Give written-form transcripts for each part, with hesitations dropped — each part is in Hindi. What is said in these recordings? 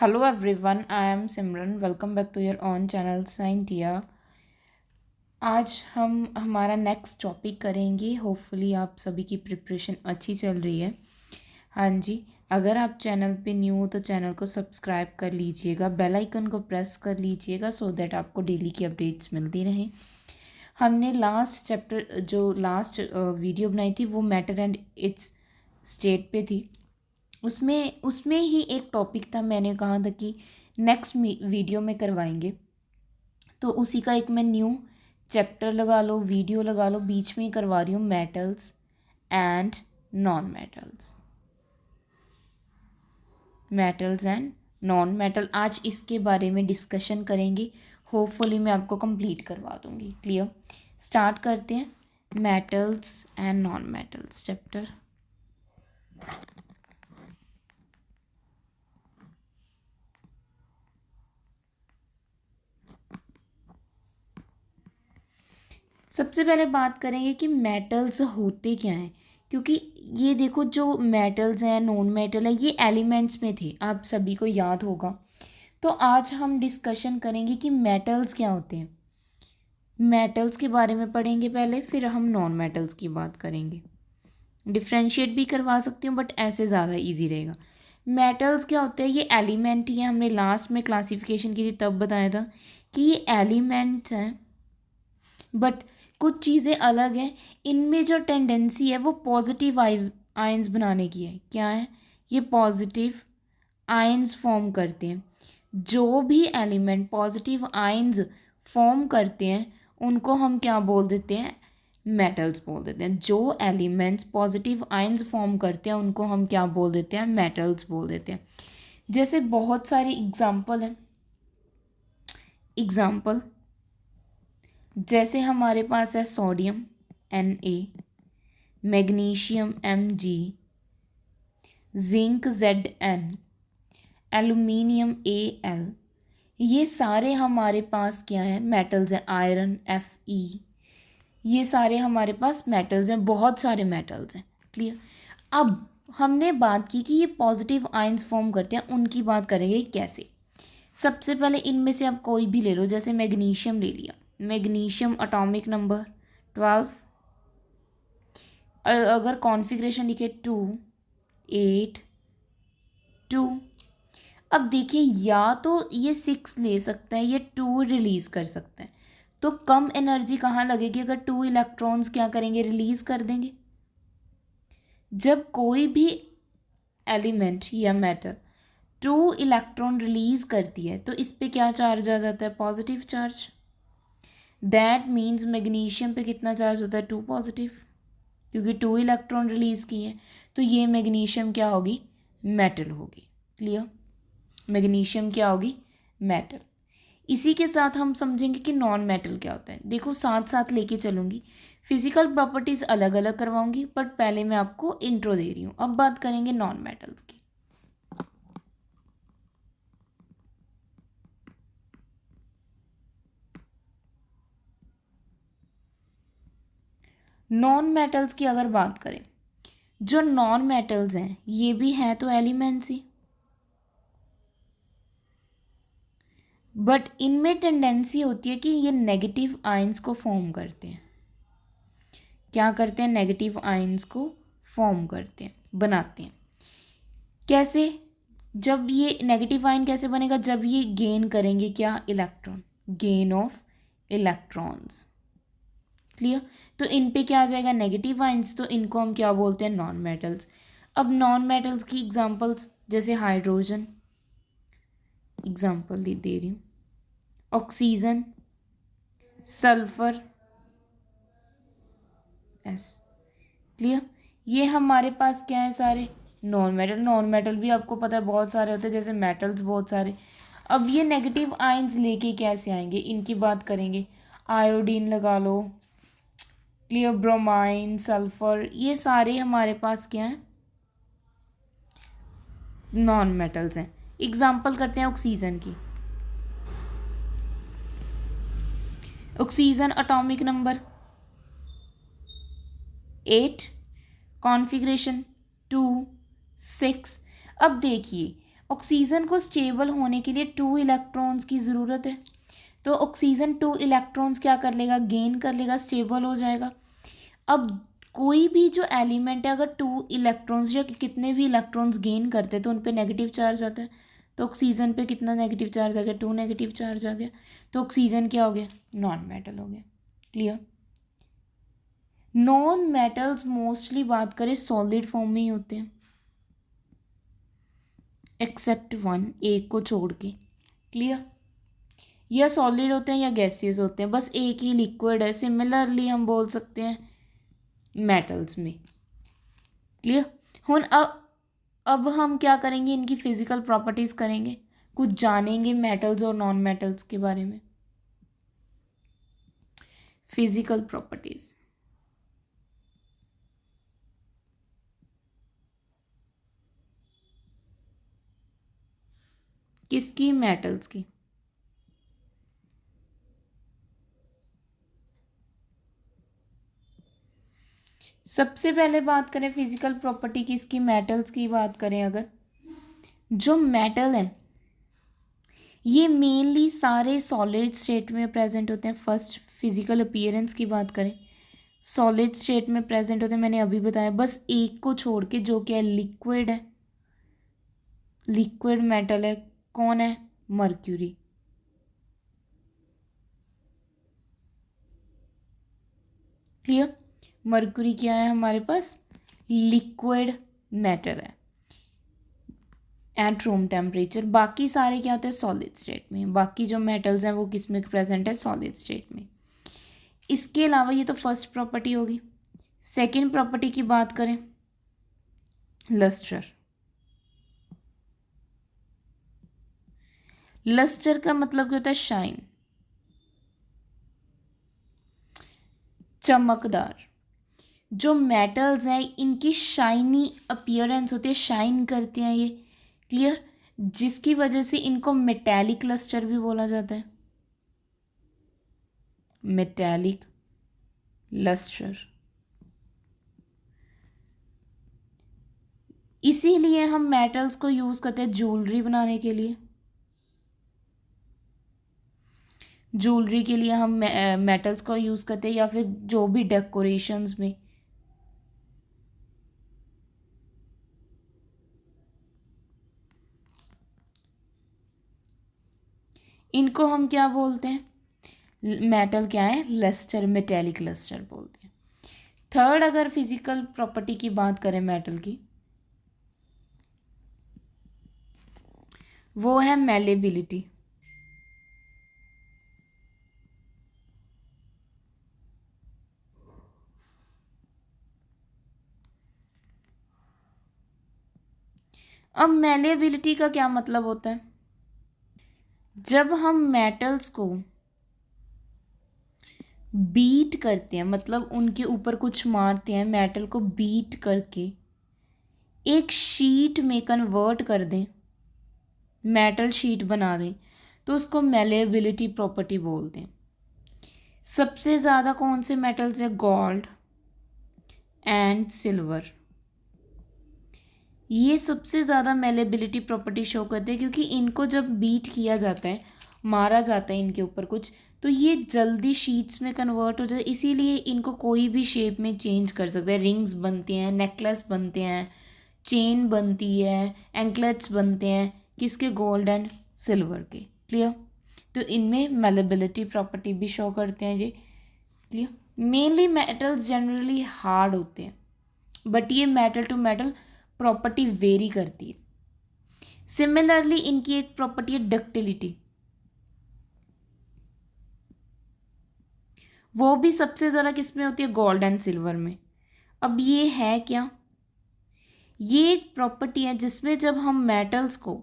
Hello everyone, I am Simran. Welcome back to your own channel Scientia. आज हम हमारा नेक्स्ट टॉपिक करेंगे. होपफुली आप सभी की प्रिपरेशन अच्छी चल रही है. हाँ जी, अगर आप चैनल पे न्यू हो तो चैनल को सब्सक्राइब कर लीजिएगा, बेल आइकन को प्रेस कर लीजिएगा सो दैट आपको डेली की अपडेट्स मिलती रहें. हमने लास्ट चैप्टर जो लास्ट वीडियो बनाई थी वो मैटर एंड इट्स स्टेट पे थी. उसमें उसमें ही एक टॉपिक था, मैंने कहा था कि नेक्स्ट वीडियो में करवाएंगे. तो उसी का एक मैं न्यू चैप्टर लगा लो, वीडियो लगा लो, बीच में ही करवा रही हूँ. Metals and non metals, metals and non metal, आज इसके बारे में डिस्कशन करेंगे. होपफुली मैं आपको कंप्लीट करवा दूँगी. क्लियर. स्टार्ट करते हैं. Metals and non metals chapter. सबसे पहले बात करेंगे कि मेटल्स होते क्या हैं, क्योंकि ये देखो जो मेटल्स हैं, नॉन मेटल है, ये एलिमेंट्स में थे, आप सभी को याद होगा. तो आज हम डिस्कशन करेंगे कि मेटल्स क्या होते हैं. मेटल्स के बारे में पढ़ेंगे पहले, फिर हम नॉन मेटल्स की बात करेंगे. डिफ्रेंशिएट भी करवा सकती हूँ बट ऐसे ज़्यादा इजी रहेगा. मेटल्स क्या होते हैं, ये एलिमेंट ही है. हमने लास्ट में क्लासिफिकेशन की थी तब बताया था कि ये एलिमेंट्स हैं, बट कुछ चीज़ें अलग हैं. इनमें जो टेंडेंसी है वो पॉजिटिव आयंस बनाने की है. क्या है ये? पॉजिटिव आयंस फॉर्म करते हैं. जो भी एलिमेंट पॉजिटिव आयंस फॉर्म करते हैं उनको हम क्या बोल देते हैं? मेटल्स बोल देते हैं. जो एलिमेंट्स पॉजिटिव आयंस फॉर्म करते हैं उनको हम क्या बोल देते हैं? मेटल्स बोल देते हैं. जैसे बहुत सारी एग्जांपल हैं. एग्जांपल जैसे हमारे पास है sodium Na, magnesium Mg, zinc Zn, aluminium Al. ये सारे हमारे पास क्या है? मेटल्स हैं. आयरन Fe, ये सारे हमारे पास मेटल्स हैं. बहुत सारे मेटल्स हैं. क्लियर. अब हमने बात की कि ये पॉजिटिव आयंस फॉर्म करते हैं, उनकी बात करेंगे कैसे. सबसे पहले इनमें से आप कोई भी ले लो. जैसे मैग्नीशियम ले लिया. Magnesium atomic number 12. अगर कॉन्फ़िगरेशन लिखे 2 8 2. अब देखिए, या तो ये 6 ले सकते हैं, ये 2 रिलीज़ कर सकते हैं. तो कम एनर्जी कहाँ लगेगी? अगर 2 इलेक्ट्रॉन्स क्या करेंगे? रिलीज़ कर देंगे. जब कोई भी एलिमेंट या मेटल 2 इलेक्ट्रॉन रिलीज़ करती है तो इस पे क्या चार्ज आ जाता है? Positive charge. That means magnesium पे कितना चार्ज होता है? 2 पॉजिटिव, क्योंकि 2 इलेक्ट्रॉन रिलीज़ किए. तो ये मैग्नीशियम क्या होगी? मेटल होगी. क्लियर. मैग्नीशियम क्या होगी? मेटल. इसी के साथ हम समझेंगे कि नॉन मेटल क्या होता है. देखो साथ साथ लेके चलूँगी. फिजिकल प्रॉपर्टीज़ अलग अलग करवाऊंगी बट पहले मैं आपको इंट्रो दे रही हूँ. अब बात करेंगे नॉन मेटल्स की. नॉन मेटल्स की अगर बात करें, जो नॉन मेटल्स हैं ये भी हैं तो एलिमेंट्स ही, बट इनमें टेंडेंसी होती है कि ये नेगेटिव आयंस को फॉर्म करते हैं. क्या करते हैं? नेगेटिव आयंस को फॉर्म करते हैं, बनाते हैं. कैसे? जब ये नेगेटिव आयन कैसे बनेगा? जब ये गेन करेंगे क्या? Electron. Gain of electrons. Clear. तो इन पे क्या आ जाएगा? Negative ions. तो इनको हम क्या बोलते हैं? Non metals. अब नॉन मेटल्स की एग्जांपल्स जैसे हाइड्रोजन, एग्जांपल दे रही हूँ, ऑक्सीजन, सल्फर, एस. क्लियर. ये हमारे पास क्या है? सारे नॉन मेटल. नॉन मेटल भी आपको पता है बहुत सारे होते हैं, जैसे मेटल्स बहुत सारे. अब ये नेगेटिव आयंस लेके कैसे आएंगे इनकी बात करेंगे. आयोडीन लगा लो. क्लियर. ब्रोमाइन, सल्फर, ये सारे हमारे पास क्या हैं? नॉन मेटल्स हैं. एग्जाम्पल करते हैं ऑक्सीजन की. Oxygen atomic number 8, configuration 2 6. अब देखिए, ऑक्सीजन को स्टेबल होने के लिए 2 इलेक्ट्रॉन्स की ज़रूरत है, तो ऑक्सीजन 2 इलेक्ट्रॉन्स क्या कर लेगा, गेन कर लेगा, स्टेबल हो जाएगा। अब कोई भी जो एलिमेंट है अगर 2 इलेक्ट्रॉन्स या कितने भी इलेक्ट्रॉन्स गेन करते हैं तो उन पे नेगेटिव चार्ज आता है, तो ऑक्सीजन पे कितना नेगेटिव चार्ज आ गया, 2 नेगेटिव चार्ज आ गया, तो ऑक्सीजन क्या हो गया, नॉन मेटल हो गया। क्लियर। नॉन मेटल्स मोस्टली बात करें सॉलिड फॉर्म में ही होते हैं, एक्सेप्ट वन, एक को छोड़ के। क्लियर। या सॉलिड होते हैं या गैसेस होते हैं, बस एक ही लिक्विड है। सिमिलरली हम बोल सकते हैं मेटल्स में। क्लियर। हुन अब हम क्या करेंगे, इनकी फिजिकल प्रॉपर्टीज करेंगे, कुछ जानेंगे मेटल्स और नॉन मेटल्स के बारे में। फिजिकल प्रॉपर्टीज, किसकी, मेटल्स की। सबसे पहले बात करें फिजिकल प्रॉपर्टी की, इसकी मेटल्स की बात करें अगर, जो मेटल है ये मेनली सारे सॉलिड स्टेट में प्रेजेंट होते हैं। फर्स्ट फिजिकल अपीयरेंस की बात करें, सॉलिड स्टेट में प्रेजेंट होते हैं, मैंने अभी बताया, बस एक को छोड़ के जो क्या है, लिक्विड है, लिक्विड मेटल है। कौन है, मर्क्यूरी। क्लियर। मर्क्यूरी क्या है हमारे पास, लिक्विड मेटल है एट रूम टेम्परेचर। बाकी सारे क्या होते हैं, सॉलिड स्टेट में। बाकी जो मेटल्स हैं वो किस में प्रेजेंट है, सॉलिड स्टेट में। इसके अलावा ये तो फर्स्ट प्रॉपर्टी होगी। सेकंड प्रॉपर्टी की बात करें, लस्टर। लस्टर का मतलब क्या होता है, शाइन, चमकदार। जो मेटल्स हैं इनकी शाइनी अपीयरेंस होती है, शाइन करते हैं ये। क्लियर। जिसकी वजह से इनको मेटेलिक लस्टर भी बोला जाता है, मेटेलिक लस्टर। इसीलिए हम मेटल्स को यूज़ करते हैं ज्वेलरी बनाने के लिए। ज्वेलरी के लिए हम मेटल्स को यूज़ करते हैं, या फिर जो भी डेकोरेशंस में। इनको हम क्या बोलते हैं, मेटल क्या है, लस्टर, मेटेलिक लस्टर बोलते हैं। थर्ड अगर फिजिकल प्रॉपर्टी की बात करें मेटल की, वो है मेलेबिलिटी। अब मेलेबिलिटी का क्या मतलब होता है, जब हम मेटल्स को बीट करते हैं, मतलब उनके ऊपर कुछ मारते हैं, मेटल को बीट करके एक शीट में कन्वर्ट कर दें, मेटल शीट बना दें, तो उसको मेलेबिलिटी प्रॉपर्टी बोलते हैं। सबसे ज़्यादा कौन से मेटल्स हैं, गोल्ड एंड सिल्वर। ये सबसे ज़्यादा मेलेबिलिटी प्रॉपर्टी शो करते हैं, क्योंकि इनको जब बीट किया जाता है, मारा जाता है इनके ऊपर कुछ, तो ये जल्दी शीट्स में कन्वर्ट हो जाए, इसीलिए इनको कोई भी शेप में चेंज कर सकते हैं। रिंग्स बनते हैं, नेकलेस बनते हैं, चेन बनती है, एंकलेट्स बनते हैं, किसके, गोल्ड एंड सिल्वर के। क्लियर। तो इनमें मेलेबिलिटी प्रॉपर्टी भी शो करते हैं ये। Clear. Mainly metals generally hard होते हैं, बट ये metal to metal property vary करती है। सिमिलरली इनकी एक प्रॉपर्टी है डक्टिलिटी, वो भी सबसे ज़्यादा किस में होती है, गोल्ड एंड सिल्वर में। अब ये है क्या, ये एक प्रॉपर्टी है जिसमें जब हम मेटल्स को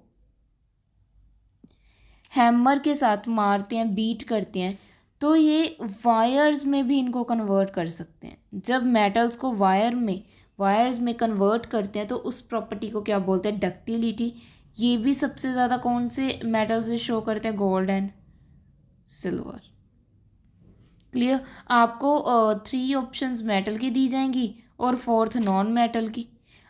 हैमर के साथ मारते हैं, बीट करते हैं, तो ये वायर्स में भी इनको कन्वर्ट कर सकते हैं। जब मेटल्स को वायर्स में कन्वर्ट करते हैं तो उस प्रॉपर्टी को क्या बोलते हैं, डक्टिलिटी। ये भी सबसे ज़्यादा कौन से मेटल से शो करते हैं, गोल्ड एंड सिल्वर। क्लियर। आपको 3 ऑप्शंस मेटल की दी जाएंगी और 4th नॉन मेटल की।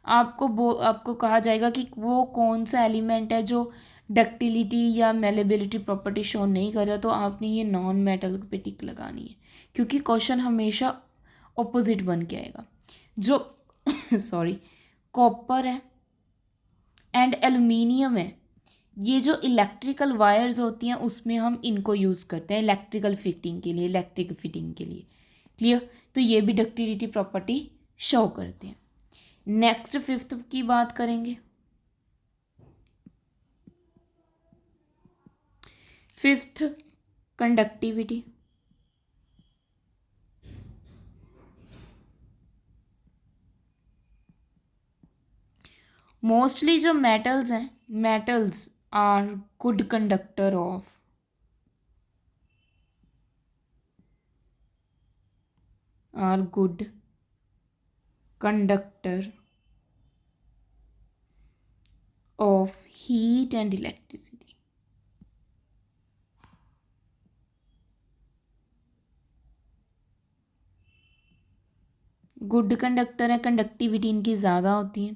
आपको कहा जाएगा कि वो कौन सा एलिमेंट है जो डक्टिलिटी या मेलेबिलिटी प्रॉपर्टी शो नहीं कर रहा, तो आपने ये नॉन मेटल पे टिक लगानी है, क्योंकि क्वेश्चन हमेशा ऑपोजिट बन के आएगा। जो सॉरी कॉपर है एंड एल्यूमिनियम है, ये जो इलेक्ट्रिकल वायर्स होती हैं उसमें हम इनको यूज़ करते हैं इलेक्ट्रिकल फिटिंग के लिए, इलेक्ट्रिक फिटिंग के लिए। क्लियर? तो ये भी डक्टिलिटी प्रॉपर्टी शो करते हैं। नेक्स्ट फिफ्थ की बात करेंगे। Fifth, conductivity. मोस्टली जो मेटल्स हैं, metals are good conductor of heat and electricity. Good conductor है, कंडक्टिविटी इनकी ज़्यादा होती है,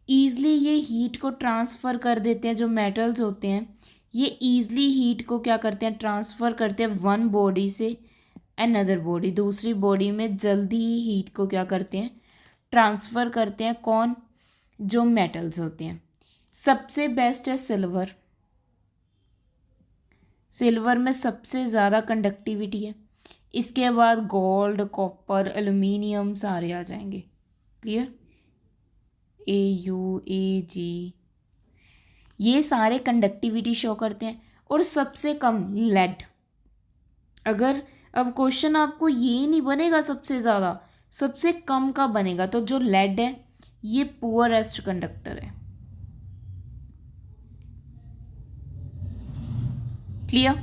ईज़िली ये हीट को ट्रांसफ़र कर देते हैं। जो मेटल्स होते हैं ये ईज़िली हीट को क्या करते हैं, ट्रांसफ़र करते हैं वन बॉडी से अनदर बॉडी, दूसरी बॉडी में जल्दी ही हीट को क्या करते हैं, ट्रांसफ़र करते हैं। कौन? जो मेटल्स होते हैं। सबसे बेस्ट है सिल्वर, सिल्वर में सबसे ज़्यादा कंडक्टिविटी है। इसके बाद गोल्ड, कॉपर, एल्यूमिनियम सारे आ जाएंगे। क्लियर? AuAg, ये सारे कंडक्टिविटी शो करते हैं। और सबसे कम लेड। अगर अब क्वेश्चन आपको ये नहीं बनेगा सबसे ज़्यादा, सबसे कम का बनेगा, तो जो लेड है ये पुअरेस्ट कंडक्टर है। क्लियर?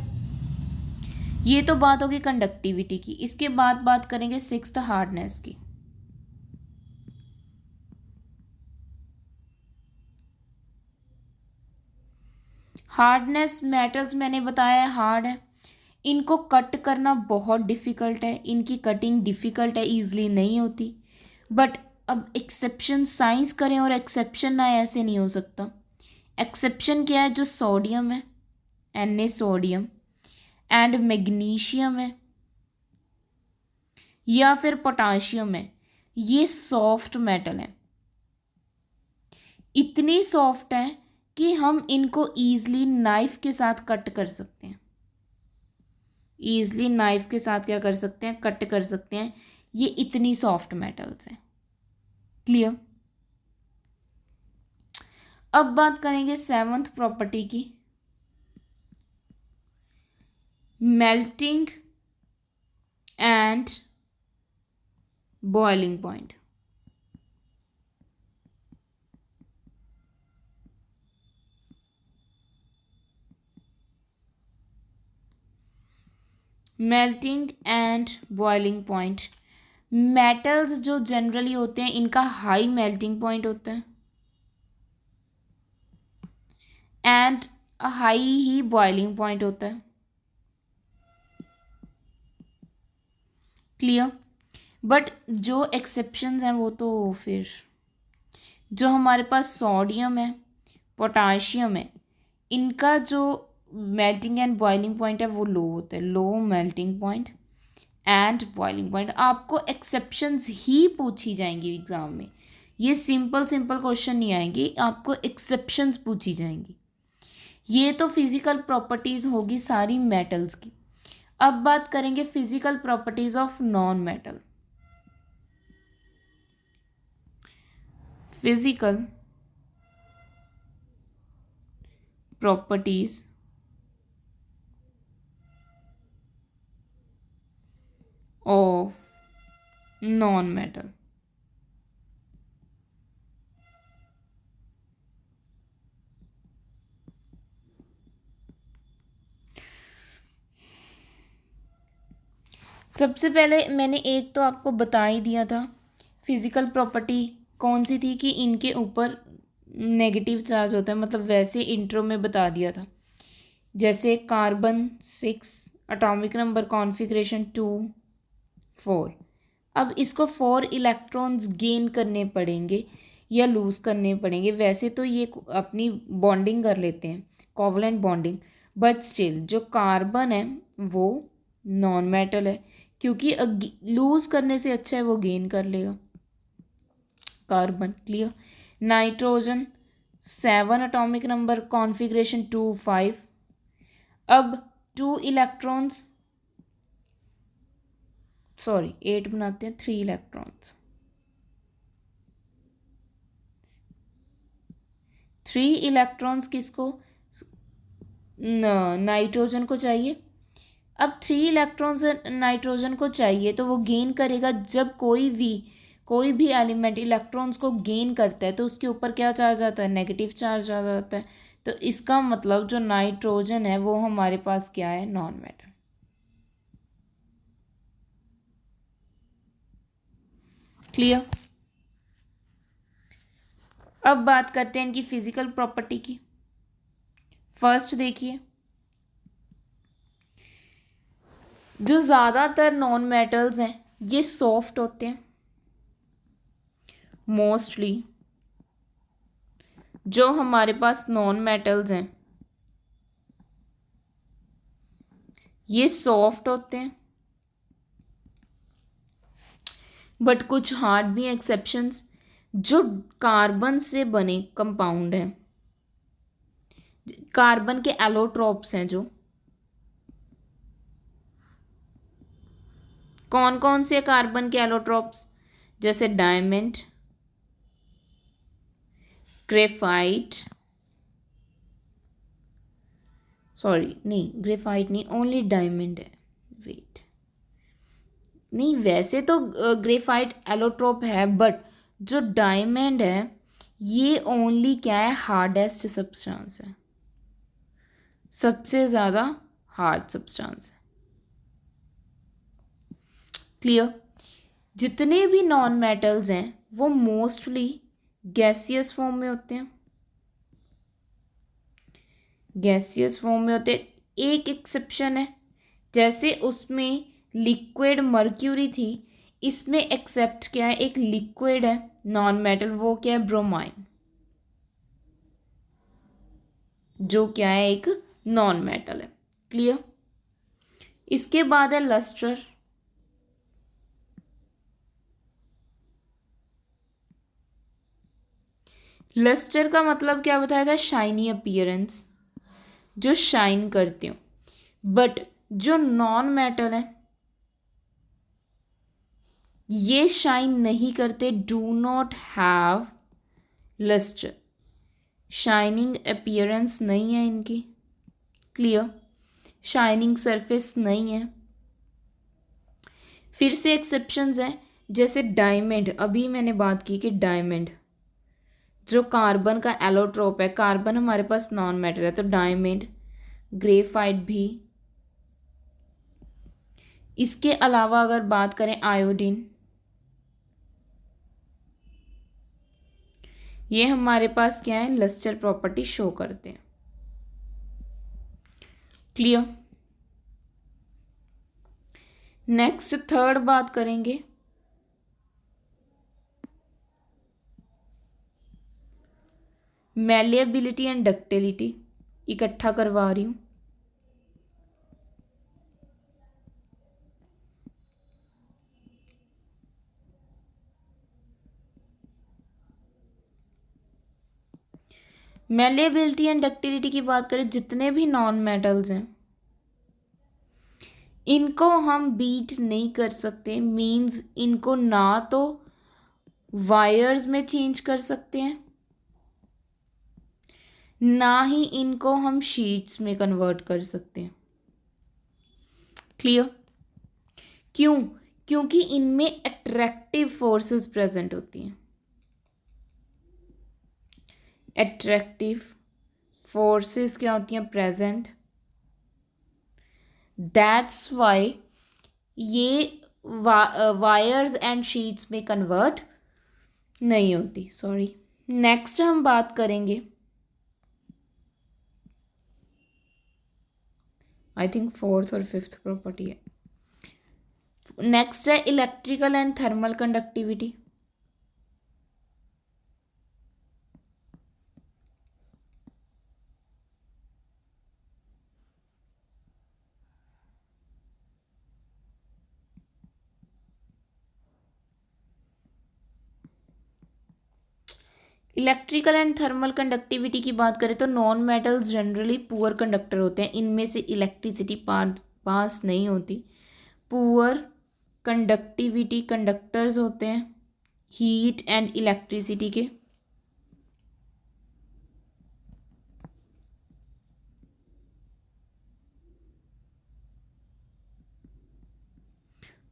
ये तो बात होगी कंडक्टिविटी की। इसके बाद बात करेंगे सिक्स्थ, हार्डनेस की। हार्डनेस, मेटल्स मैंने बताया है हार्ड है, इनको कट करना बहुत डिफ़िकल्ट है, इनकी कटिंग डिफ़िकल्ट है, ईजिली नहीं होती। बट अब एक्सेप्शन, साइंस करें और एक्सेप्शन ना, ऐसे नहीं हो सकता। एक्सेप्शन क्या है? जो सोडियम है, Na सोडियम, एंड मैग्नीशियम है या फिर पोटाशियम है, ये सॉफ्ट मेटल है, इतनी सॉफ्ट है कि हम इनको ईजिली नाइफ के साथ कट कर सकते हैं। ईजिली नाइफ के साथ क्या कर सकते हैं, कट कर सकते हैं। ये इतनी सॉफ्ट मेटल्स हैं। क्लियर? अब बात करेंगे सेवंथ प्रॉपर्टी की, melting and boiling point. Melting and boiling point, metals जो जनरली होते हैं इनका हाई मेल्टिंग पॉइंट होता है and high he boiling point होता है। क्लियर? बट जो एक्सेप्शंस हैं वो तो फिर जो हमारे पास सोडियम है, पोटाशियम है, इनका जो मेल्टिंग एंड बॉइलिंग पॉइंट है वो लो होता है, low melting point and boiling point. आपको एक्सेप्शंस ही पूछी जाएंगी एग्जाम में, ये सिंपल क्वेश्चन नहीं आएंगी, आपको एक्सेप्शंस पूछी जाएंगी। ये तो फिजिकल प्रॉपर्टीज़ होगी सारी मेटल्स की। अब बात करेंगे physical properties of non metal. Physical properties of non metal. सबसे पहले मैंने एक तो आपको बता ही दिया था, फिजिकल प्रॉपर्टी कौन सी थी कि इनके ऊपर नेगेटिव चार्ज होता है, मतलब वैसे इंट्रो में बता दिया था। जैसे कार्बन 6, एटॉमिक नंबर कॉन्फ़िगरेशन 2, 4। अब इसको 4 इलेक्ट्रॉन्स गेन करने पड़ेंगे, या लूज़ करने पड़ेंगे। वैसे तो ये अपनी बॉन्डिंग कर लेते हैं, कोवलेंट बॉन्डिंग, बट स्टिल जो कार्बन है वो नॉन मेटल है, क्योंकि लूज़ करने से अच्छा है वो गेन कर लेगा carbon. Clear. Nitrogen 7 atomic number, configuration 2 5। अब 2 इलेक्ट्रॉन्स, सॉरी 8 बनाते हैं, 3 इलेक्ट्रॉन्स, 3 इलेक्ट्रॉन्स किसको, नाइट्रोजन को चाहिए। अब 3 इलेक्ट्रॉन्स नाइट्रोजन को चाहिए तो वो गेन करेगा, जब कोई भी एलिमेंट इलेक्ट्रॉन्स को गेन करता है तो उसके ऊपर क्या चार्ज आता है, नेगेटिव चार्ज आ जाता है। तो इसका मतलब जो नाइट्रोजन है वो हमारे पास क्या है, नॉन मेटल। क्लियर। अब बात करते हैं इनकी फिजिकल प्रॉपर्टी की। फर्स्ट देखिए, जो ज़्यादातर नॉन मेटल्स हैं ये सॉफ्ट होते हैं मोस्टली। जो हमारे पास नॉन मेटल्स हैं ये सॉफ्ट होते हैं, बट कुछ हार्ड भी एक्सेप्शंस। जो कार्बन से बने कंपाउंड हैं, कार्बन के एलोट्रोप्स हैं, जो कौन कौन से कार्बन के एलोट्रोप्स, जैसे डायमंड, ग्रेफाइट, सॉरी नहीं ग्रेफाइट नहीं, ओनली डायमंड है, वेट, नहीं वैसे तो ग्रेफाइट एलोट्रोप है, बट जो डायमंड है ये ओनली क्या है, हार्डेस्ट सब्सटेंस है, सबसे ज़्यादा हार्ड सब्सटेंस है। क्लियर। जितने भी नॉन मेटल्स हैं वो मोस्टली गैसियस फॉर्म में होते हैं, गैसियस फॉर्म में होते हैं। एक एक्सेप्शन है, जैसे उसमें लिक्विड मर्क्यूरी थी, इसमें एक्सेप्ट क्या है, एक लिक्विड है नॉन मेटल, वो क्या है, ब्रोमाइन, जो क्या है, एक नॉन मेटल है। क्लियर। इसके बाद है लस्टर। लस्टर का मतलब क्या बताया था, शाइनी अपीयरेंस, जो शाइन करते हो। बट जो नॉन मेटल है ये शाइन नहीं करते, do not have lustre, shining appearance नहीं है इनकी। क्लियर। शाइनिंग सरफेस नहीं है। फिर से एक्सेप्शंस हैं, जैसे डायमंड, अभी मैंने बात की कि डायमंड जो कार्बन का एलोट्रोप है, कार्बन हमारे पास नॉन मेटल है, तो डायमंड, ग्रेफाइट भी। इसके अलावा अगर बात करें आयोडीन, ये हमारे पास क्या है, लस्टर प्रॉपर्टी शो करते हैं। क्लियर। नेक्स्ट थर्ड बात करेंगे, मैलिएबिलिटी एंड डक्टिलिटी, इकट्ठा करवा रही हूँ। मैलिएबिलिटी एंड डक्टिलिटी की बात करें, जितने भी नॉन मेटल्स हैं इनको हम बीट नहीं कर सकते, मींस इनको ना तो वायर्स में चेंज कर सकते हैं, ना ही इनको हम शीट्स में कन्वर्ट कर सकते हैं। क्लियर। क्यों, क्योंकि इनमें अट्रैक्टिव फोर्सेस प्रेजेंट होती हैं, अट्रैक्टिव फोर्सेस क्या होती हैं, प्रेजेंट। दैट्स वाई ये वायर्स एंड शीट्स में कन्वर्ट नहीं होती। सॉरी। नेक्स्ट हम बात करेंगे, आई थिंक फोर्थ और फिफ्थ प्रॉपर्टी है। नेक्स्ट है electrical and thermal conductivity. Electrical and thermal conductivity की बात करें तो non metals generally poor conductor होते हैं, इनमें से इलेक्ट्रिसिटी पास नहीं होती। पुअर कंडक्टिविटी कंडक्टर्स होते हैं हीट एंड इलेक्ट्रिसिटी के।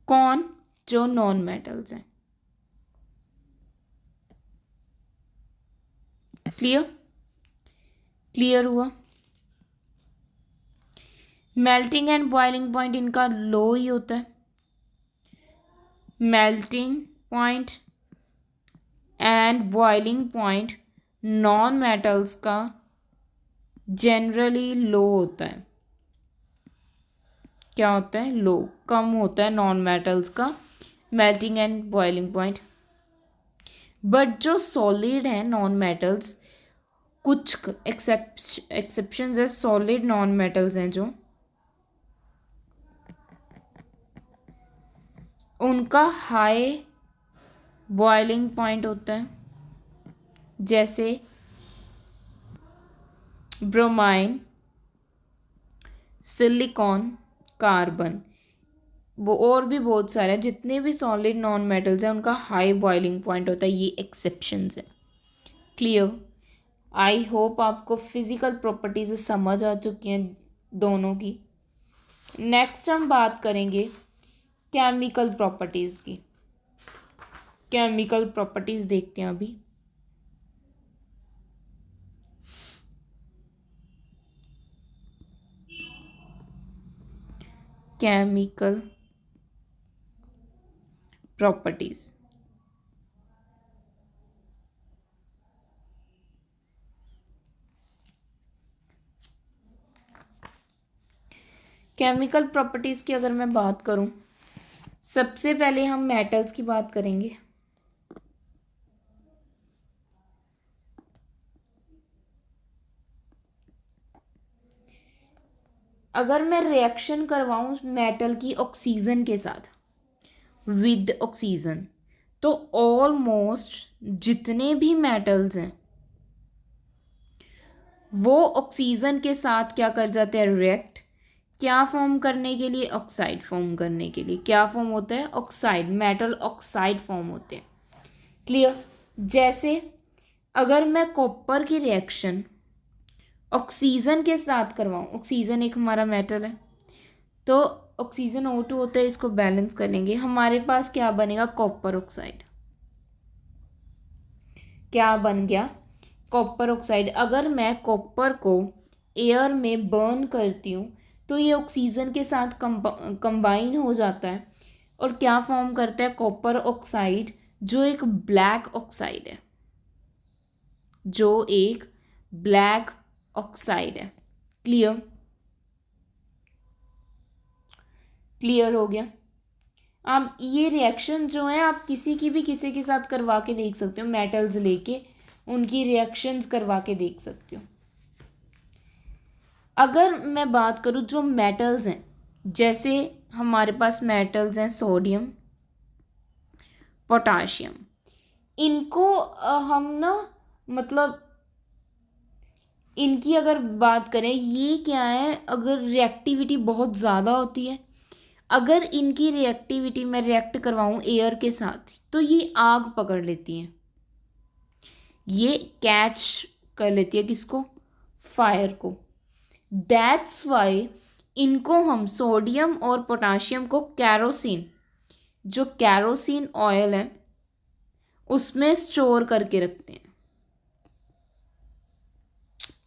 कौन? जो नॉन मेटल्स हैं। क्लियर? क्लियर हुआ? मेल्टिंग एंड बॉइलिंग पॉइंट इनका लो ही होता है। Melting point and boiling point non metals का जनरली लो होता है। क्या होता है? लो, कम होता है नॉन मेटल्स का melting and boiling point. But जो सॉलिड है नॉन मेटल्स, कुछ एक्सेप्शंस है, सॉलिड नॉन मेटल्स हैं जो, उनका हाई बॉइलिंग पॉइंट होता है, जैसे ब्रोमाइन, सिलिकॉन, कार्बन। वो और भी बहुत सारे हैं, जितने भी सॉलिड नॉन मेटल्स हैं उनका हाई बॉइलिंग पॉइंट होता है। ये एक्सेप्शंस है। क्लियर? आई होप आपको फिजिकल प्रॉपर्टीज समझ आ चुकी हैं दोनों की। नेक्स्ट हम बात करेंगे केमिकल प्रॉपर्टीज की। केमिकल प्रॉपर्टीज देखते हैं अभी। Chemical properties. केमिकल प्रॉपर्टीज की अगर मैं बात करूं, सबसे पहले हम मेटल्स की बात करेंगे। अगर मैं रिएक्शन करवाऊं मेटल की ऑक्सीजन के साथ, विद ऑक्सीजन, तो ऑलमोस्ट जितने भी मेटल्स हैं वो ऑक्सीजन के साथ क्या कर जाते हैं? रिएक्ट। क्या फॉर्म करने के लिए? ऑक्साइड फॉर्म करने के लिए। क्या फॉर्म होता है? ऑक्साइड, मेटल ऑक्साइड फॉर्म होते हैं। क्लियर? जैसे अगर मैं कॉपर की रिएक्शन ऑक्सीजन के साथ करवाऊँ, ऑक्सीजन एक हमारा मेटल है, तो ऑक्सीजन O2 होता है, इसको बैलेंस करेंगे, हमारे पास क्या बनेगा? Copper oxide. क्या बन गया? Copper oxide. अगर मैं कॉपर को एयर में बर्न करती हूँ तो ये ऑक्सीजन के साथ कंबाइन हो जाता है और क्या फॉर्म करता है? कॉपर ऑक्साइड, जो एक ब्लैक ऑक्साइड है, जो एक ब्लैक ऑक्साइड है। क्लियर? क्लियर हो गया? आप ये रिएक्शन जो है आप किसी की भी किसी के साथ करवा के देख सकते हो, मेटल्स लेके उनकी रिएक्शंस करवा के देख सकते हो। अगर मैं बात करूँ जो मेटल्स हैं, जैसे हमारे पास मेटल्स हैं सोडियम, पोटाशियम, इनको हम ना मतलब इनकी अगर बात करें, ये क्या है, अगर रिएक्टिविटी बहुत ज़्यादा होती है, अगर इनकी रिएक्टिविटी मैं रिएक्ट करवाऊँ एयर के साथ तो ये आग पकड़ लेती हैं, ये कैच कर लेती है किसको? फायर को। दैट्स वाई इनको हम सोडियम और पोटाशियम को कैरोसिन, जो कैरोसिन ऑयल है उसमें स्टोर करके रखते हैं।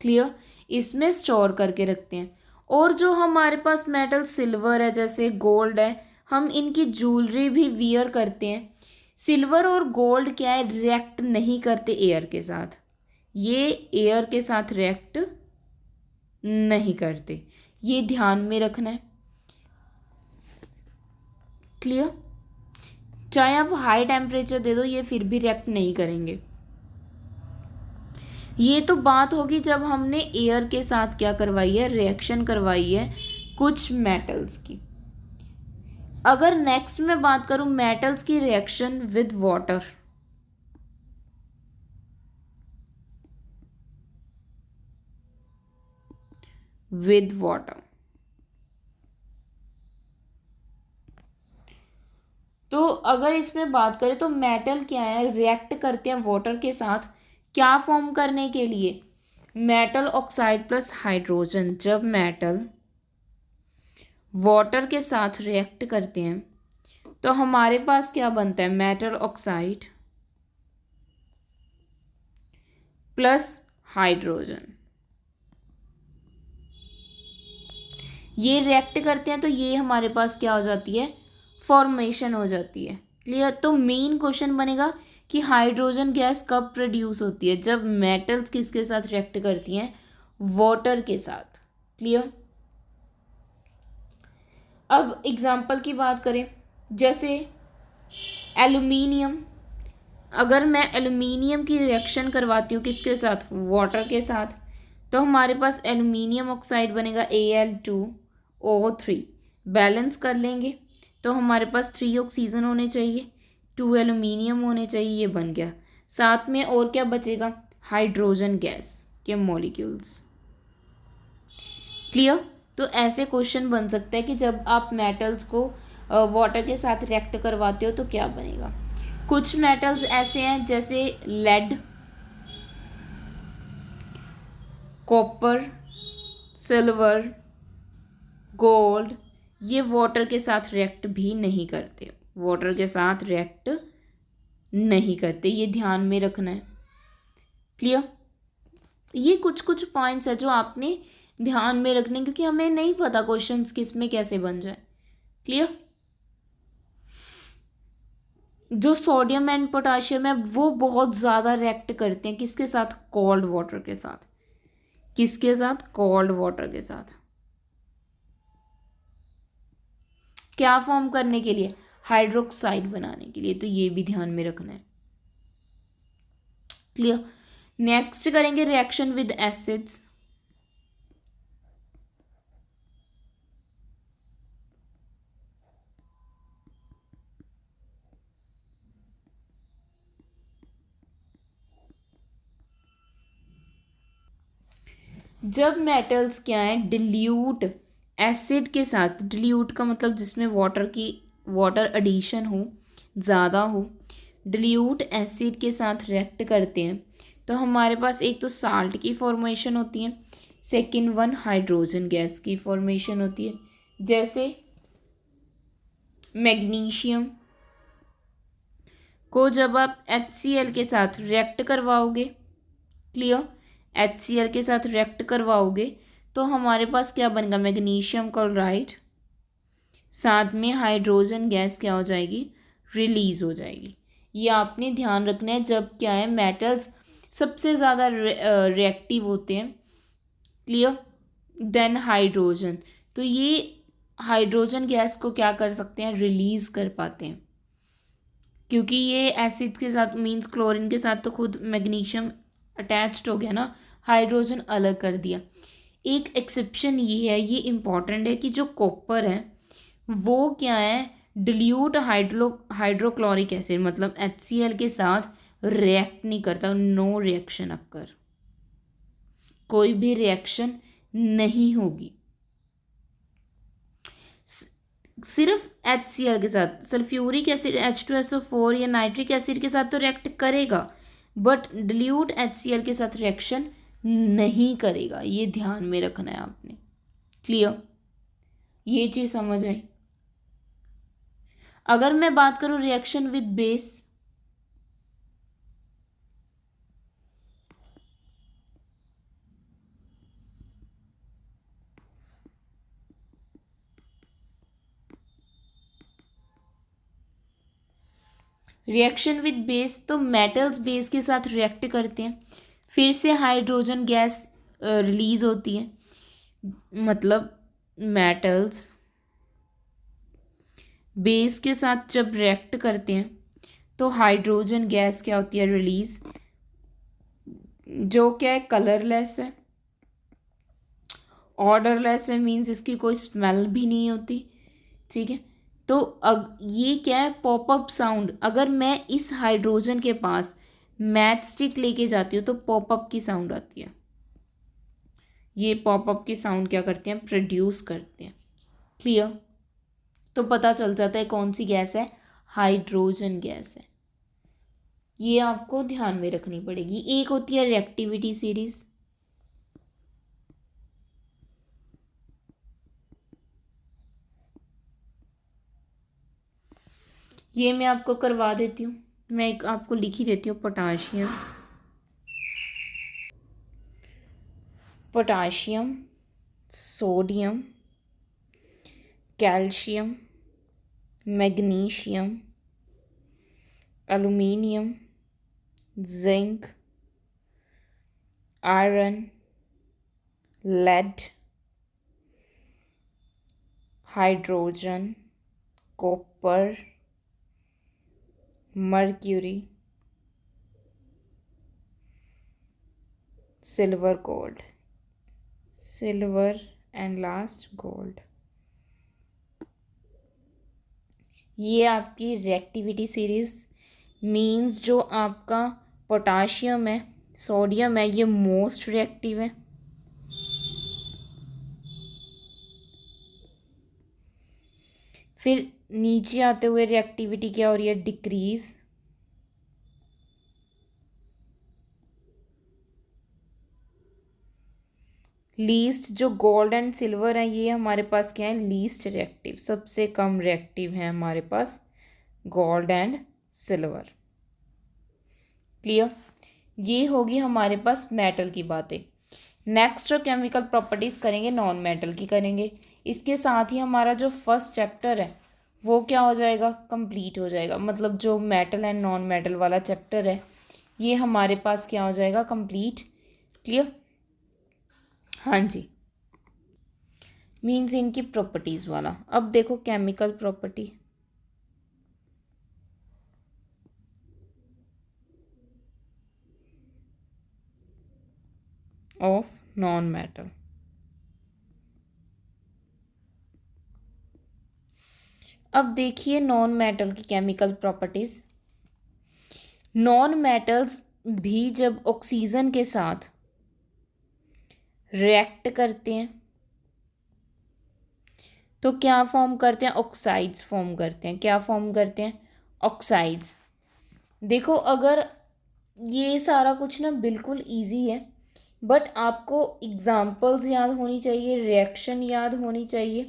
क्लियर? इसमें स्टोर करके रखते हैं। और जो हमारे पास मेटल सिल्वर है, जैसे गोल्ड है, हम इनकी ज्वेलरी भी वियर करते हैं। सिल्वर और गोल्ड क्या है? रिएक्ट नहीं करते एयर के साथ, ये एयर के साथ रिएक्ट नहीं करते, ये ध्यान में रखना है। क्लियर? चाहे आप हाई टेम्परेचर दे दो ये फिर भी रिएक्ट नहीं करेंगे। ये तो बात होगी जब हमने एयर के साथ क्या करवाई है? रिएक्शन करवाई है कुछ मेटल्स की। अगर नेक्स्ट मैं बात करूं मेटल्स की reaction with water, with water. तो अगर इसमें बात करें तो मेटल क्या है, रिएक्ट करते हैं वाटर के साथ क्या फॉर्म करने के लिए, मेटल ऑक्साइड प्लस हाइड्रोजन। जब मेटल वाटर के साथ रिएक्ट करते हैं तो हमारे पास क्या बनता है, मेटल ऑक्साइड प्लस हाइड्रोजन। ये रिएक्ट करते हैं तो ये हमारे पास क्या हो जाती है, फॉर्मेशन हो जाती है। क्लियर। तो मेन क्वेश्चन बनेगा कि हाइड्रोजन गैस कब प्रोड्यूस होती है, जब मेटल्स किसके साथ रिएक्ट करती हैं, वाटर के साथ। क्लियर। अब एग्जाम्पल की बात करें, जैसे एल्यूमिनियम, अगर मैं एल्यूमिनियम की रिएक्शन करवाती हूँ किसके साथ, वाटर के साथ, तो हमारे पास एल्यूमिनियम ऑक्साइड बनेगा Al2O3। बैलेंस कर लेंगे तो हमारे पास 3 ऑक्सीजन होने चाहिए, 2 एल्यूमिनियम होने चाहिए, ये बन गया। साथ में और क्या बचेगा, हाइड्रोजन गैस के मॉलिक्यूल्स। क्लियर। तो ऐसे क्वेश्चन बन सकता है कि जब आप मेटल्स को वाटर के साथ रिएक्ट करवाते हो तो क्या बनेगा। कुछ मेटल्स ऐसे हैं जैसे लेड, कॉपर, सिल्वर, गोल्ड, ये वाटर के साथ रिएक्ट भी नहीं करते, वाटर के साथ रिएक्ट नहीं करते, ये ध्यान में रखना है। क्लियर। ये कुछ कुछ पॉइंट्स है जो आपने ध्यान में रखने, क्योंकि हमें नहीं पता क्वेश्चंस किस में कैसे बन जाए। क्लियर। जो सोडियम एंड पोटाशियम है वो बहुत ज़्यादा रिएक्ट करते हैं किसके साथ, कोल्ड वाटर के साथ। किसके साथ, कोल्ड वाटर के साथ। क्या फॉर्म करने के लिए, हाइड्रोक्साइड बनाने के लिए। तो ये भी ध्यान में रखना है। क्लियर। नेक्स्ट करेंगे रिएक्शन विद एसिड्स। जब मेटल्स क्या है, डिल्यूट एसिड के साथ, डिल्यूट का मतलब जिसमें वाटर एडिशन हो, ज़्यादा हो, डिल्यूट एसिड के साथ रिएक्ट करते हैं तो हमारे पास एक तो साल्ट की फॉर्मेशन होती है, सेकंड वन हाइड्रोजन गैस की फॉर्मेशन होती है। जैसे मैग्नीशियम को जब आप HCl के साथ रिएक्ट करवाओगे, क्लियर, HCl के साथ रिएक्ट करवाओगे तो हमारे पास क्या बनेगा, मैग्नीशियम क्लोराइड, साथ में हाइड्रोजन गैस क्या हो जाएगी, रिलीज हो जाएगी। ये आपने ध्यान रखना है जब क्या है, मेटल्स सबसे ज़्यादा रिएक्टिव होते हैं। क्लियर। देन हाइड्रोजन, तो ये हाइड्रोजन गैस को क्या कर सकते हैं, रिलीज कर पाते हैं, क्योंकि ये एसिड के साथ मींस क्लोरीन के साथ तो खुद मैग्नीशियम अटैच्ड हो गया ना, हाइड्रोजन अलग कर दिया। एक एक्सेप्शन ये है, ये इम्पॉर्टेंट है, कि जो कॉपर है वो क्या है, डिल्यूट हाइड्रोक्लोरिक एसिड मतलब HCl के साथ रिएक्ट नहीं करता, नो रिएक्शन अक्कर, कोई भी रिएक्शन नहीं होगी। सिर्फ HCl के साथ, सल्फ्यूरिक एसिड H2SO4 या नाइट्रिक एसिड के साथ तो रिएक्ट करेगा, बट डिल्यूट HCl के साथ रिएक्शन नहीं करेगा, ये ध्यान में रखना है आपने। क्लियर। ये चीज़ समझ आई। अगर मैं बात करूं reaction with base, reaction with base तो मेटल्स बेस के साथ रिएक्ट करते हैं, फिर से हाइड्रोजन गैस रिलीज होती है, मतलब मेटल्स बेस के साथ जब रिएक्ट करते हैं तो हाइड्रोजन गैस क्या होती है, रिलीज, जो क्या है, कलरलेस है, ऑर्डरलेस है, मीन्स इसकी कोई स्मेल भी नहीं होती। ठीक है। तो ये क्या है, पॉपअप साउंड, अगर मैं इस हाइड्रोजन के पास मैच स्टिक लेके जाती हूँ तो पॉपअप की साउंड आती है। ये पॉपअप की साउंड क्या करते हैं, प्रोड्यूस करते हैं। क्लियर? तो पता चल जाता है कौन सी गैस है, हाइड्रोजन गैस है। ये आपको ध्यान में रखनी पड़ेगी। एक होती है रिएक्टिविटी सीरीज, ये मैं आपको करवा देती हूँ। मैं एक आपको लिख ही देती हूँ, potassium, potassium, sodium, calcium, magnesium, aluminium, zinc, iron, lead, hydrogen, copper, mercury, silver, gold, silver and last gold. ये आपकी रिएक्टिविटी सीरीज मीन्स जो आपका पोटाशियम है, सोडियम है, ये मोस्ट रिएक्टिव है। फिर नीचे आते हुए रिएक्टिविटी क्या हो रही है, डिक्रीज। लीस्ट जो गोल्ड एंड सिल्वर है ये हमारे पास क्या है, लीस्ट रिएक्टिव, सबसे कम रिएक्टिव है हमारे पास गोल्ड एंड सिल्वर। क्लियर? ये होगी हमारे पास मेटल की बातें। नेक्स्ट जो केमिकल प्रॉपर्टीज़ करेंगे नॉन मेटल की करेंगे। इसके साथ ही हमारा जो फर्स्ट चैप्टर है वो क्या हो जाएगा, कंप्लीट हो जाएगा। मतलब जो मेटल एंड नॉन मेटल वाला चैप्टर है ये हमारे पास क्या हो जाएगा, कंप्लीट। क्लियर? हाँ जी, मीन्स इनकी प्रॉपर्टीज़ वाला। अब देखो chemical property, of non metal. अब देखिए नॉन मेटल की केमिकल प्रॉपर्टीज। नॉन मेटल्स भी जब ऑक्सीजन के साथ रिएक्ट करते हैं तो क्या फॉर्म करते हैं, ऑक्साइड्स फॉर्म करते हैं। क्या फॉर्म करते हैं, ऑक्साइड्स। देखो अगर ये सारा कुछ ना बिल्कुल इजी है, बट आपको एग्जाम्पल्स याद होनी चाहिए, रिएक्शन याद होनी चाहिए,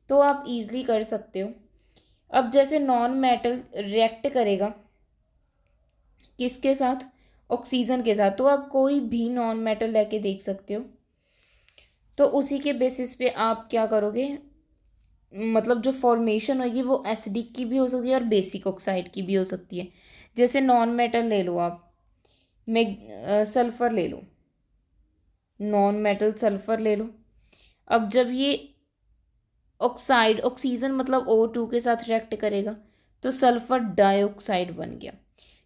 तो आप इजली कर सकते हो। अब जैसे नॉन मेटल रिएक्ट करेगा किसके साथ, ऑक्सीजन के साथ, तो आप कोई भी नॉन मेटल लेके देख सकते हो। तो उसी के बेसिस पे आप क्या करोगे, मतलब जो फॉर्मेशन होगी वो एसिडिक की भी हो सकती है और बेसिक ऑक्साइड की भी हो सकती है। जैसे नॉन मेटल ले लो आप, सल्फर ले लो, नॉन मेटल सल्फर ले लो। अब जब ये ऑक्साइड, ऑक्सीजन मतलब O2 के साथ रिएक्ट करेगा तो सल्फर डाइऑक्साइड बन गया।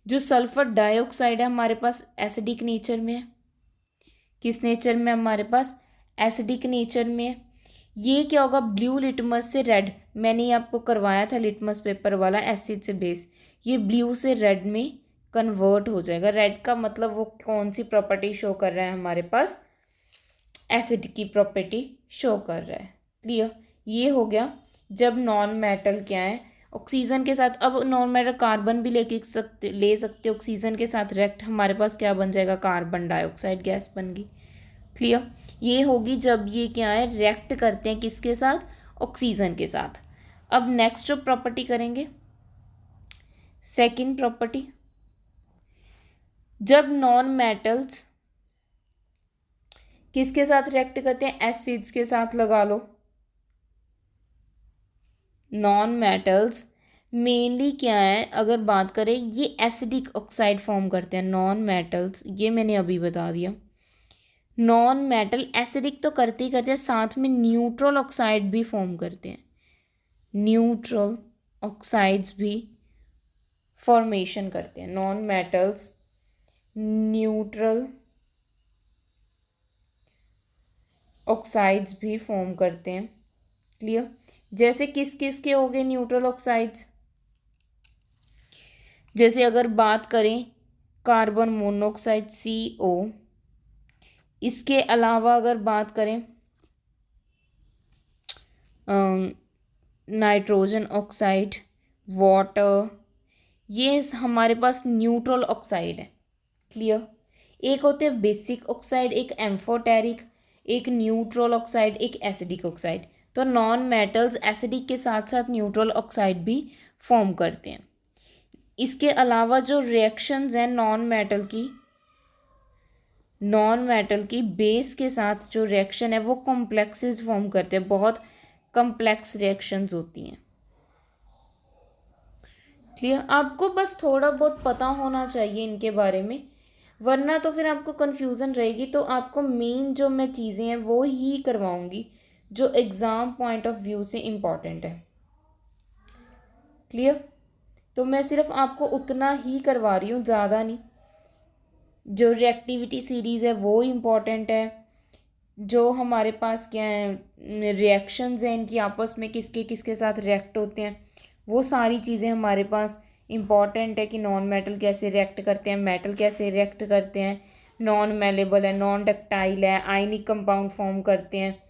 जो सल्फर डाइऑक्साइड है हमारे पास एसिडिक नेचर में है। किस नेचर में, हमारे पास एसिडिक नेचर में है। ये क्या होगा, ब्लू लिटमस से रेड, मैंने ये आपको करवाया था लिटमस पेपर वाला, एसिड से बेस, ये ब्लू से रेड में कन्वर्ट हो जाएगा। रेड का मतलब वो कौन सी प्रॉपर्टी शो कर रहा है हमारे पास, एसिड की प्रॉपर्टी शो कर रहा है। क्लियर? ये हो गया जब नॉन मेटल क्या है, ऑक्सीजन के साथ। अब नॉन मेटल कार्बन भी ले सकते ऑक्सीजन के साथ रिएक्ट, हमारे पास क्या बन जाएगा, कार्बन डाइऑक्साइड गैस बन गई। क्लियर? ये होगी जब ये क्या है, रिएक्ट करते हैं किसके साथ, ऑक्सीजन के साथ। अब नेक्स्ट जो प्रॉपर्टी करेंगे, सेकंड प्रॉपर्टी, जब नॉन मेटल्स किसके साथ रिएक्ट करते हैं, एसिड्स के साथ, लगा लो। नॉन मेटल्स मेनली क्या है, अगर बात करें ये एसिडिक ऑक्साइड फॉर्म करते हैं नॉन मेटल्स, ये मैंने अभी बता दिया। नॉन मेटल एसिडिक तो करते ही करते हैं, साथ में न्यूट्रल ऑक्साइड भी फॉर्म करते हैं। न्यूट्रल ऑक्साइड्स भी फॉर्मेशन करते हैं नॉन मेटल्स, न्यूट्रल ऑक्साइड्स भी फॉर्म करते हैं। क्लियर? जैसे किस किस के हो गए न्यूट्रल ऑक्साइड्स, जैसे अगर बात करें कार्बन मोनोऑक्साइड CO, इसके अलावा अगर बात करें नाइट्रोजन ऑक्साइड, वाटर, ये हमारे पास न्यूट्रल ऑक्साइड है। क्लियर। एक होते हैं बेसिक ऑक्साइड, एक एम्फोटेरिक, एक न्यूट्रल ऑक्साइड, एक एसिडिक ऑक्साइड। तो नॉन मेटल्स एसिडिक के साथ साथ न्यूट्रल ऑक्साइड भी फॉर्म करते हैं। इसके अलावा जो रिएक्शंस हैं नॉन मेटल की बेस के साथ जो रिएक्शन है वो कॉम्प्लेक्सेस फॉर्म करते हैं, बहुत कॉम्प्लेक्स रिएक्शंस होती हैं। क्लियर। आपको बस थोड़ा बहुत पता होना चाहिए इनके बारे में, वरना तो फिर आपको कन्फ्यूज़न रहेगी। तो आपको मेन जो मैं चीज़ें हैं वो ही करवाऊँगी जो एग्ज़ाम पॉइंट ऑफ व्यू से इम्पॉर्टेंट है। क्लियर। तो मैं सिर्फ आपको उतना ही करवा रही हूँ, ज़्यादा नहीं। जो रिएक्टिविटी सीरीज़ है वो इम्पॉर्टेंट है। जो हमारे पास क्या है रिएक्शंस हैं इनकी आपस में किसके किसके साथ रिएक्ट होते हैं, वो सारी चीज़ें हमारे पास इम्पॉर्टेंट है कि नॉन मेटल कैसे रिएक्ट करते हैं, मेटल कैसे रिएक्ट करते हैं, नॉन मेलेबल है, नॉन डक्टाइल है, आयनिक कंपाउंड फॉर्म करते हैं।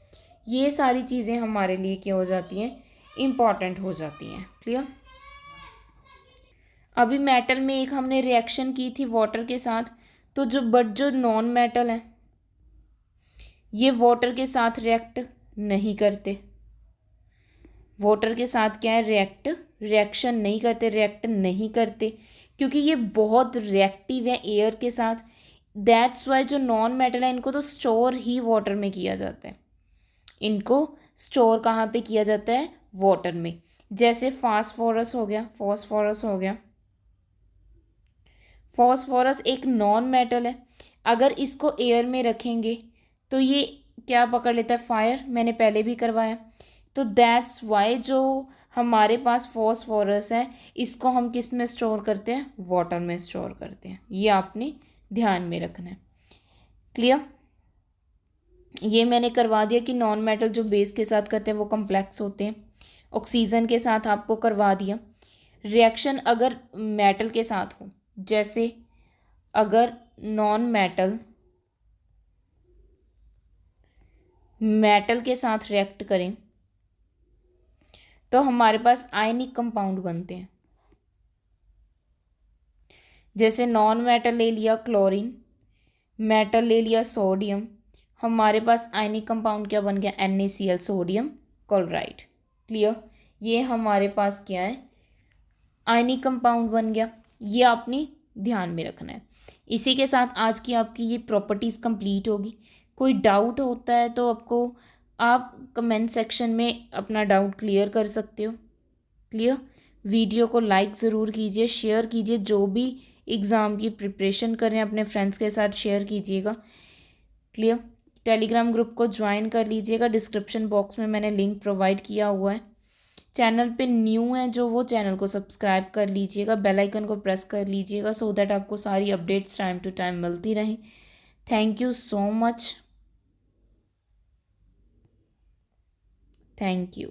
ये सारी चीज़ें हमारे लिए क्या हो जाती हैं, इम्पॉर्टेंट हो जाती हैं। क्लियर। अभी मेटल में एक हमने रिएक्शन की थी वाटर के साथ, तो जो नॉन मेटल है ये वाटर के साथ रिएक्ट नहीं करते। वाटर के साथ क्या है रिएक्शन नहीं करते, रिएक्ट नहीं करते क्योंकि ये बहुत रिएक्टिव है एयर के साथ। दैट्स वाई जो नॉन मेटल है इनको तो स्टोर ही वाटर में किया जाता है। इनको स्टोर कहाँ पे किया जाता है, वाटर में। जैसे फॉस्फोरस एक नॉन मेटल है। अगर इसको एयर में रखेंगे तो ये क्या पकड़ लेता है, फायर। मैंने पहले भी करवाया। तो दैट्स वाई जो हमारे पास फॉस्फोरस है इसको हम किस में स्टोर करते हैं, वाटर में स्टोर करते हैं। ये आपने ध्यान में रखना है। क्लियर। ये मैंने करवा दिया कि नॉन मेटल जो बेस के साथ करते हैं वो कम्प्लेक्स होते हैं। ऑक्सीजन के साथ आपको करवा दिया। रिएक्शन अगर मेटल के साथ हो, जैसे अगर नॉन मेटल मेटल के साथ रिएक्ट करें तो हमारे पास आयनिक कंपाउंड बनते हैं। जैसे नॉन मेटल ले लिया क्लोरीन, मेटल ले लिया सोडियम, हमारे पास आयनिक कंपाउंड क्या बन गया, NaCl, सोडियम क्लोराइड। क्लियर। ये हमारे पास क्या है, आयनिक कंपाउंड बन गया। ये आपने ध्यान में रखना है। इसी के साथ आज की आपकी ये प्रॉपर्टीज़ कंप्लीट होगी। कोई डाउट होता है तो आप कमेंट सेक्शन में अपना डाउट क्लियर कर सकते हो। क्लियर। वीडियो को लाइक ज़रूर कीजिए, शेयर कीजिए। जो भी एग्ज़ाम की प्रिपरेशन करें अपने फ्रेंड्स के साथ शेयर कीजिएगा। क्लियर। टेलीग्राम ग्रुप को ज्वाइन कर लीजिएगा, डिस्क्रिप्शन बॉक्स में मैंने लिंक प्रोवाइड किया हुआ है। चैनल पे न्यू है जो वो चैनल को सब्सक्राइब कर लीजिएगा, बेल आइकन को प्रेस कर लीजिएगा सो दैट आपको सारी अपडेट्स टाइम टू टाइम मिलती रहें। Thank you so much. Thank you.